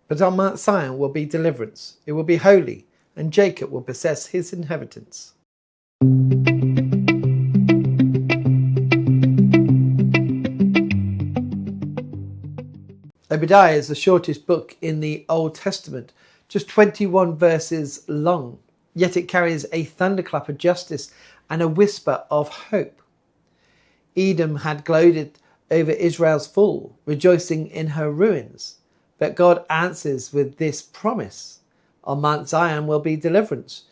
But on Mount Zion will be deliverance. It will be holy, and Jacob will possess his inheritance. Obadiah is the shortest book in the Old Testament, just 21 verses long, yet it carries a thunderclap of justice and a whisper of hope. Edom had gloated over Israel's fall, rejoicing in her ruins. But God answers with this promise. On Mount Zion will be deliverance.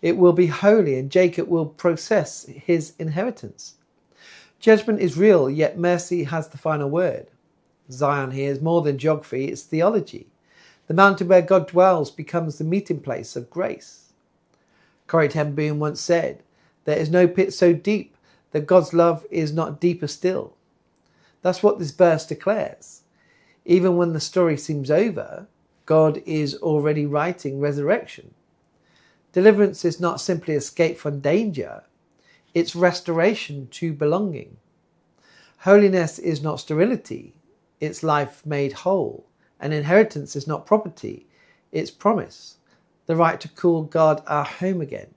It will be holy, and Jacob will possess his inheritance. Judgment is real, yet mercy has the final word. Zion here is more than geography, it's theology. The mountain where God dwells becomes the meeting place of grace. Corrie ten Boom once said, "There is no pit so deep that God's love is not deeper still." That's what this verse declares. Even when the story seems over, God is already writing resurrection. Deliverance is not simply escape from danger, it's restoration to belonging. Holiness is not sterility, it's life made whole. And inheritance is not property, it's promise, the right to call God our home again.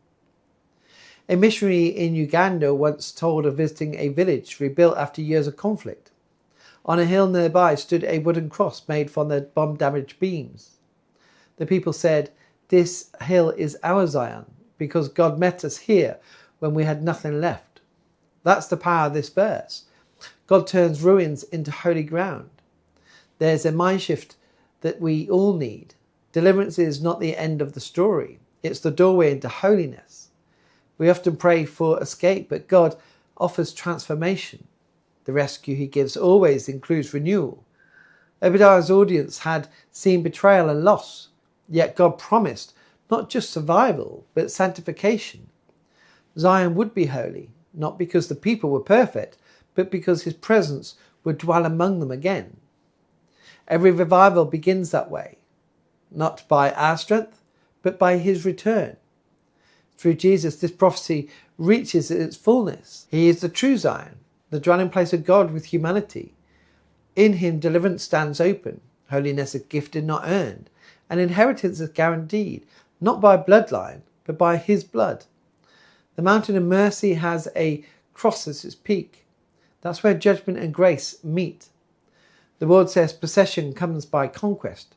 A missionary in Uganda once told of visiting a village rebuilt after years of conflict. On a hill nearby stood a wooden cross made from the bomb-damaged beams. The people said, "This hill is our Zion, because God met us here when we had nothing left." That's the power of this verse. God turns ruins into holy ground. There's a mind shift that we all need. Deliverance is not the end of the story. It's the doorway into holiness. We often pray for escape, but God offers transformation. The rescue he gives always includes renewal. Obadiah's audience had seen betrayal and loss, yet God promised not just survival, but sanctification. Zion would be holy, not because the people were perfect, but because his presence would dwell among them again. Every revival begins that way, not by our strength, but by his return. Through Jesus, this prophecy reaches its fullness. He is the true Zion, the dwelling place of God with humanity. In him, deliverance stands open, holiness is gifted, not earned, and inheritance is guaranteed, not by bloodline, but by his blood. The mountain of mercy has a cross as its peak. That's where judgment and grace meet. The world says possession comes by conquest,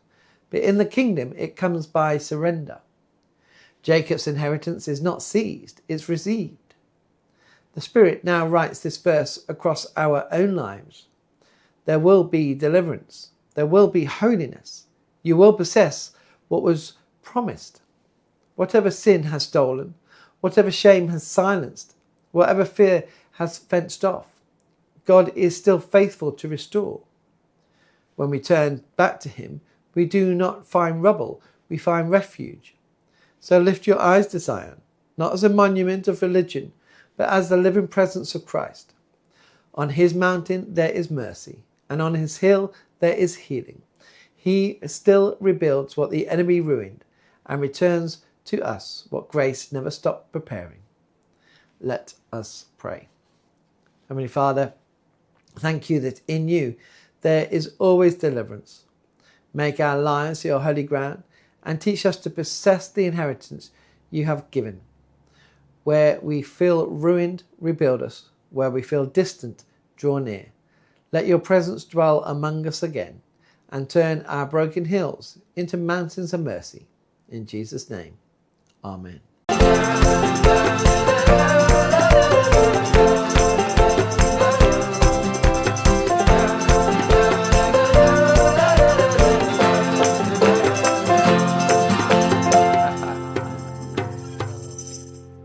but in the kingdom it comes by surrender. Jacob's inheritance is not seized, it's received. The Spirit now writes this verse across our own lives. There will be deliverance. There will be holiness. You will possess what was promised. Whatever sin has stolen, whatever shame has silenced, whatever fear has fenced off, God is still faithful to restore. When we turn back to him, we do not find rubble, we find refuge. So lift your eyes to Zion, not as a monument of religion, but as the living presence of Christ. On his mountain there is mercy, and on his hill there is healing. He still rebuilds what the enemy ruined, and returns to us what grace never stopped preparing. Let us pray. Heavenly Father, thank you that in you there is always deliverance. Make our lives your holy ground, and teach us to possess the inheritance you have given. Where we feel ruined, rebuild us. Where we feel distant, draw near. Let your presence dwell among us again, and turn our broken hills into mountains of mercy. In Jesus' name, amen.